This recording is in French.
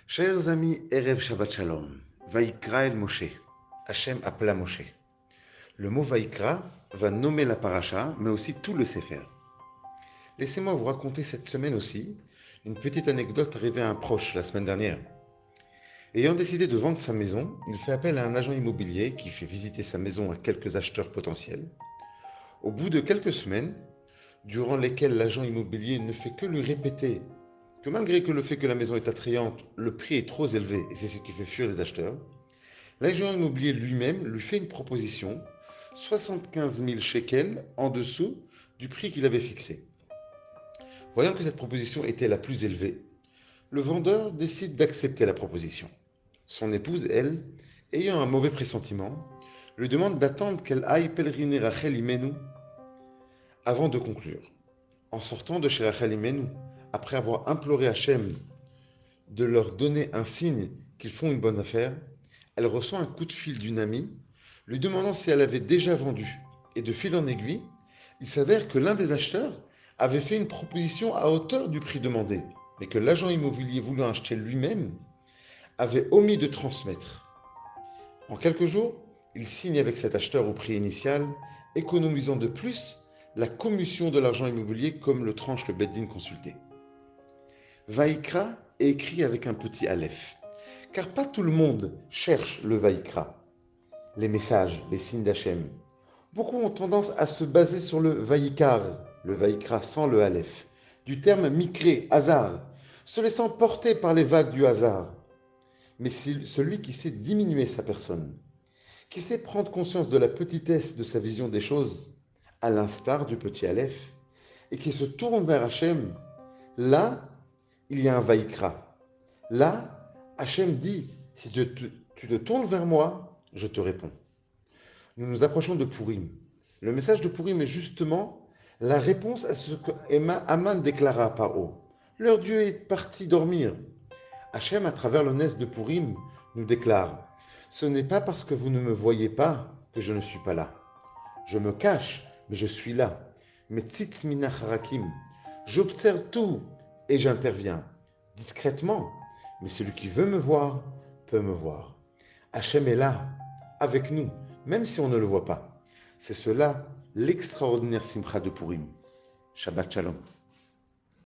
Chers amis, Erev Shabbat Shalom, Vaikra el Moshe. Hachem appela Moshe. Le mot Vaikra va nommer la paracha, mais aussi tout le Sefer. Laissez-moi vous raconter cette semaine aussi une petite anecdote arrivée à un proche la semaine dernière. Ayant décidé de vendre sa maison, il fait appel à un agent immobilier qui fait visiter sa maison à quelques acheteurs potentiels. Au bout de quelques semaines, durant lesquelles l'agent immobilier ne fait que lui répéter que malgré que le fait que la maison est attrayante, le prix est trop élevé et c'est ce qui fait fuir les acheteurs, l'agent immobilier lui-même lui fait une proposition, 75 000 shekels en dessous du prix qu'il avait fixé. Voyant que cette proposition était la plus élevée, le vendeur décide d'accepter la proposition. Son épouse, elle, ayant un mauvais pressentiment, lui demande d'attendre qu'elle aille pèleriner Rachel Imenu avant de conclure. En sortant de chez Rachel Imenu, après avoir imploré Hachem de leur donner un signe qu'ils font une bonne affaire, elle reçoit un coup de fil d'une amie lui demandant si elle avait déjà vendu. Et de fil en aiguille, il s'avère que l'un des acheteurs avait fait une proposition à hauteur du prix demandé, mais que l'agent immobilier voulant acheter lui-même avait omis de transmettre. En quelques jours, il signe avec cet acheteur au prix initial, économisant de plus la commission de l'argent immobilier comme le tranche le Beth Din consulté. Vaikra est écrit avec un petit aleph, car pas tout le monde cherche le Vaikra, les messages, les signes d'Hachem. Beaucoup ont tendance à se baser sur le Vaikar, le Vaikra sans le aleph, du terme mikré, hasard, se laissant porter par les vagues du hasard. Mais c'est celui qui sait diminuer sa personne, qui sait prendre conscience de la petitesse de sa vision des choses, à l'instar du petit aleph, et qui se tourne vers Hachem, là, il y a un Vaikra. Là, Hachem dit, si tu te tournes vers moi, je te réponds. Nous nous approchons de Purim. Le message de Purim est justement la réponse à ce que Aman déclara à Paro. Leur Dieu est parti dormir. Hachem, à travers le Nes de Purim, nous déclare, ce n'est pas parce que vous ne me voyez pas que je ne suis pas là. Je me cache, mais je suis là. Metzitz mina harakim. J'observe tout et j'interviens. Discrètement, mais celui qui veut me voir peut me voir. Hachem est là, avec nous, même si on ne le voit pas. C'est cela l'extraordinaire simcha de Purim. Shabbat Shalom.